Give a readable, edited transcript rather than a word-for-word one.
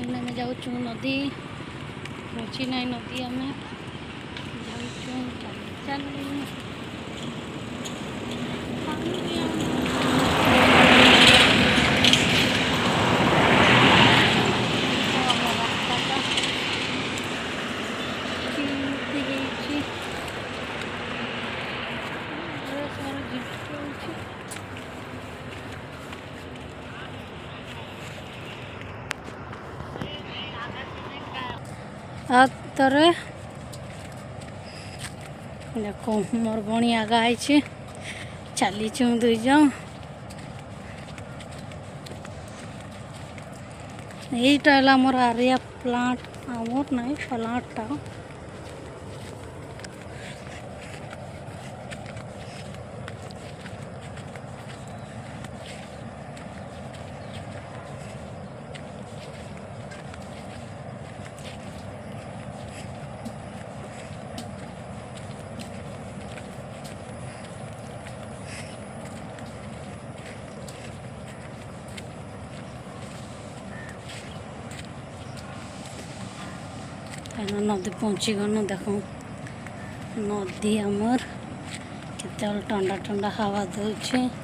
ଆମେ ଯାଉଛୁ ନଦୀ ପହଞ୍ଚି ନାହିଁ ନଦୀ ଆମେ ଯାଉଛୁ ଚାଲି तरे देखो मोर भणी आगा है चली दुईज यहीटा मोर आरिया प्लांट आमर ना प्लांटा नदी पहुँची गनु देख नदी आमर केत ठंडा ठंडा हवा दौचे।